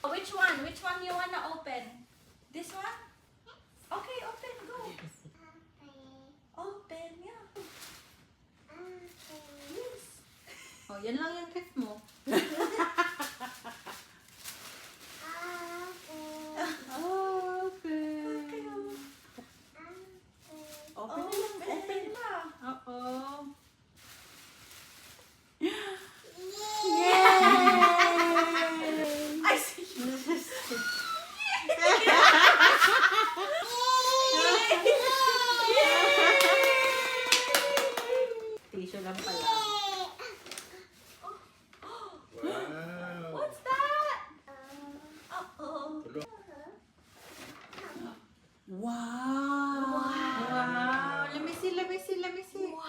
Oh, which one? Which one you wanna open? This one? Okay, open. Go. Open, yeah. Yes. Oh, yan lang yung gift mo. Open. Open na lang. Open na. Oo. I see. Tissue lang pala. Wow. What's that? Uh-oh. Wow! Wow! Let me see, let me see, let me see. Wow.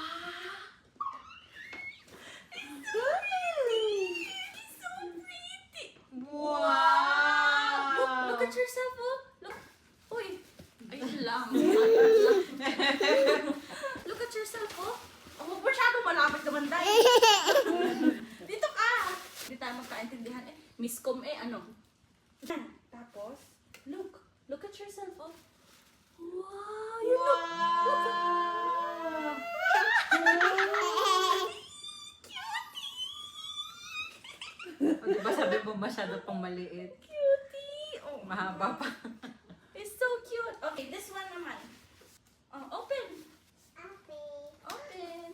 It's so pretty. It's so pretty. Wow! Look at yourself, oh. Look. Uy. Ayun lang. Look at yourself, oh. Oh, masyadong malapit naman dahil. Dito ka. Hindi tayo magkaintindihan eh. Miscom eh, ano. Tapos, look. Look at yourself, oh. Wow, you look. Wow! O, diba sabi mo masyado pang maliit? Cutie. Oh, Mahaba pa. it's so cute. Okay, this one naman. Oh, open. Open.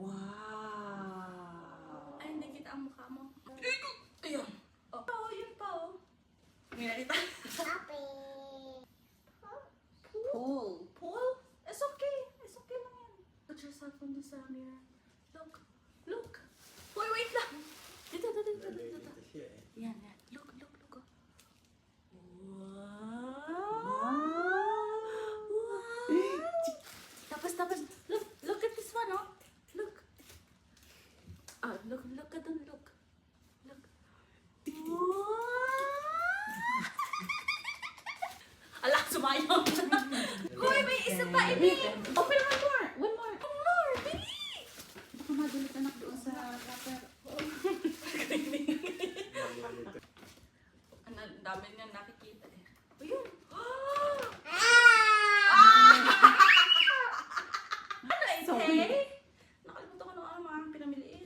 Wow! Ay, hindi kita ang mukha mo. Ayun. Oh, yun pa, oh. May nakita. Cool. Pool? It's okay. It's okay lang yan. Put yourself on the mirror. Look. Look. Uy, wait lang. Dito. Yan. Look. Oh. Wow. Tapos. Look at this one, oh. Look. Ah, look at them, look. Ala, sumayaw. Hoy, may isa pa, ini. Open one more. One more, bili. Baka magulit anak doon sa wrapper. Ang dami niya nakikita eh. Ayun. Ano ito? Nakalimutan ko ng mga pinamiliin.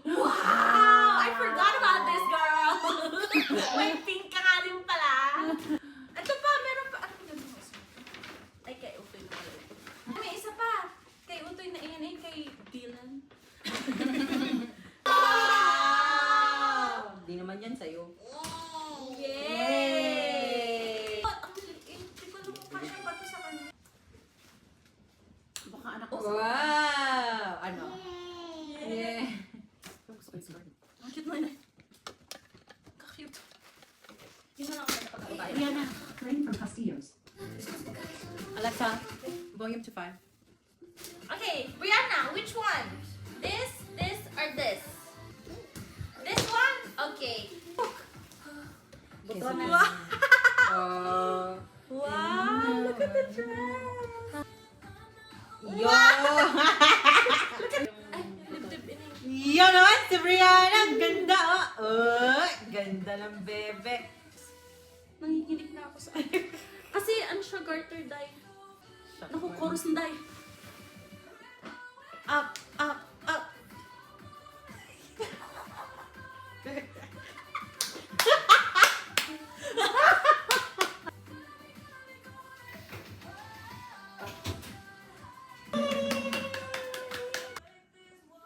Wow! I forgot about this, girl. May pink ka nga rin pala. Ito pa, meron pa. Ano ganun mo? Ay, kay Utoy na pala. May isa pa. Kay Utoy na iyan eh, kay Dylan. Di naman yan sa'yo. Yay! Ang liit. Di ko alam kung kasya pa ito sa kanya. Baka anak ko. Wow! Ano? Yeah. Ang cute mo yun. Ka-cute. Yun na lang ako napag-aabay. Rihanna, claim from Castillos. Alexa, volume to 5. Okay, Brianna, which one? This, or this? This one? Okay. Look. Butones. Wow. Wow! Look at the dress. Yo! Look at ay, dibdib ini. Yo naman si Brianna! Ang ganda oh! Ganda ng bebe. Nanginginig na ako sa kasi ano siya, garter dye. Naku, chorus ng dye. Up, up, up!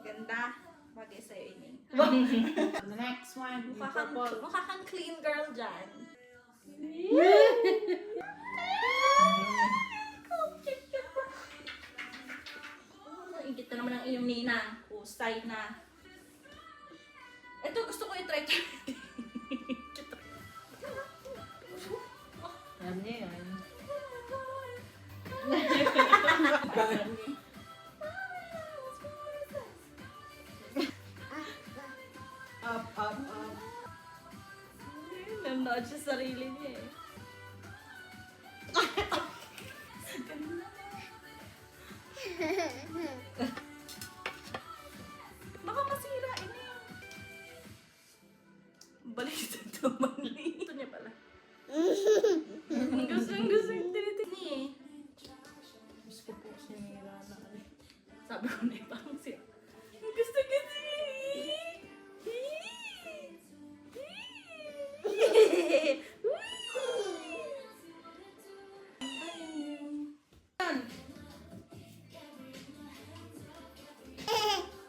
Ganda. Bagay sa'yo ini. The next one, yung Mukha purple. kang clean girl dyan. Naingit na naman ang iyong ninang. Husay na. Ito, gusto ko i-try. Alam niya yan. Up, up, up. Nanood siya sa sarili niya eh. Baka gusto mali. Gusto niya pala. Gusto tinitin niya eh. Gusto po sinira na ano. Sabi ko na parang siya. Gusto kasi.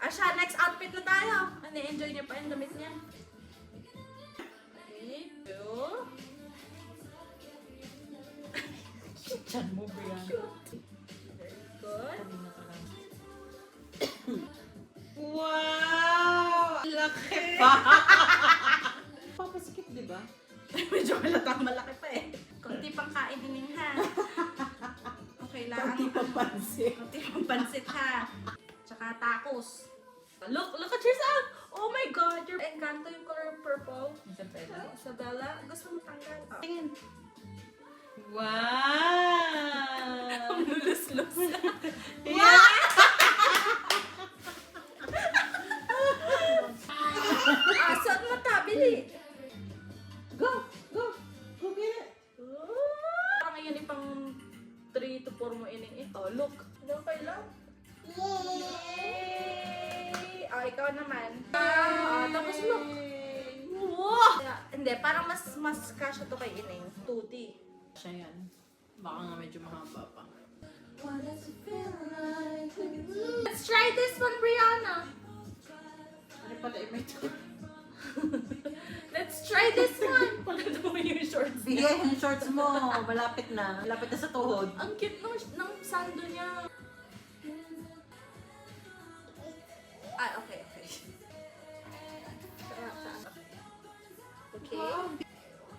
Asya, next outfit na tayo. Ano, enjoy niya pa yung damit niya. Okay, two. Chan mo, Brian. Very good. Kanina ka lang. Wow! Laki pa! Papasikip, di ba? Medyo malatang malaki pa eh. Kunti pang kain din ha. Okay lang. Pati papansin. Kunti pang pansit ha. Tsaka tacos. Look at yourself! Oh my God! Your Encanto yung color purple. Isabella. Isabella, gusto mo tanggal? Oh. Tingin. Wow! Ang lulus-lus. Yeah! Saan mo tabili? Go! Go! Go get it! Parang yan pang 3 to 4 mo ining ito. Oh, look. Okay lang. Yay! Oh, ikaw naman. Tapos look. Wow! Hindi, parang mas kasya to kay ining. 2D. Siya yan. Baka nga medyo mahaba pa. Let's try this one, Brianna. Ano pala may Let's try this one. Pagod mo yung shorts Sige, niya. yung shorts mo. Malapit na. Malapit na sa tuhod. Ang cute ng sando niya. Ah, okay. Okay.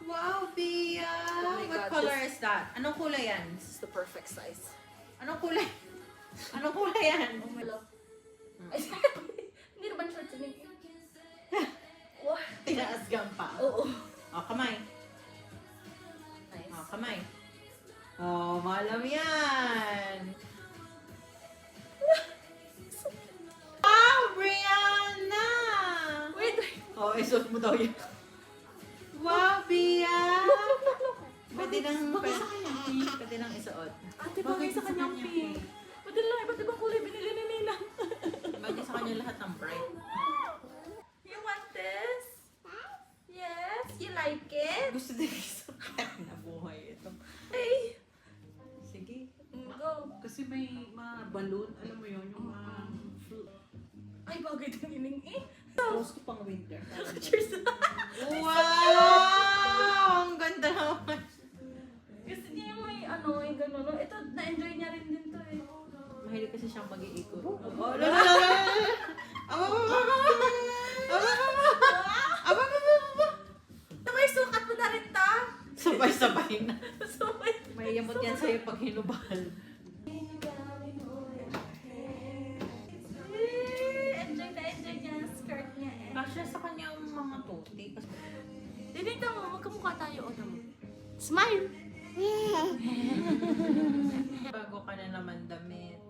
Wow, Bia! Oh my What God, color is that? Anong kulay yan? This is the perfect size. Anong kulay? Anong kulay yan? Oh my love. Ay, hindi naman shorts niya. Wow. Tinaasgam pa. Oo. Oh, kamay. Nice. Oh, kamay. Oh, malam yan. Wow, Brianna! Wait. Oh, isuot mo daw yun. Wow, Bia! Pwede nang isuot. Ate, bagay sa kanyang pink. Pwede lang, iba't ibang kulay binili ni Nina. Bagay sa kanya lahat ng bright. You want this? Yes? You like it? Gusto din isuot na buhay ito. Hey! Sige. Go. Kasi may mga balloon, alam mo yun, yung mga Ay, bagay din ining eh. rose ko pang winter. Cheers. Wow! Ang ganda naman. Gusto niya yung may ano, yung gano'n. No? Ito, na-enjoy niya rin din to eh. Mahilig kasi siyang mag-iikot. Sabay, sukat mo na rin ta. Sabay-sabay na. Sabay. May yamot yan sa'yo pag hinubal. Enjoy na enjoy niya ang skirt niya eh. Kasya sa kanya ang mga tuti. Dinita mo, magkamukha tayo o mo. Smile! Bago ka na naman damit.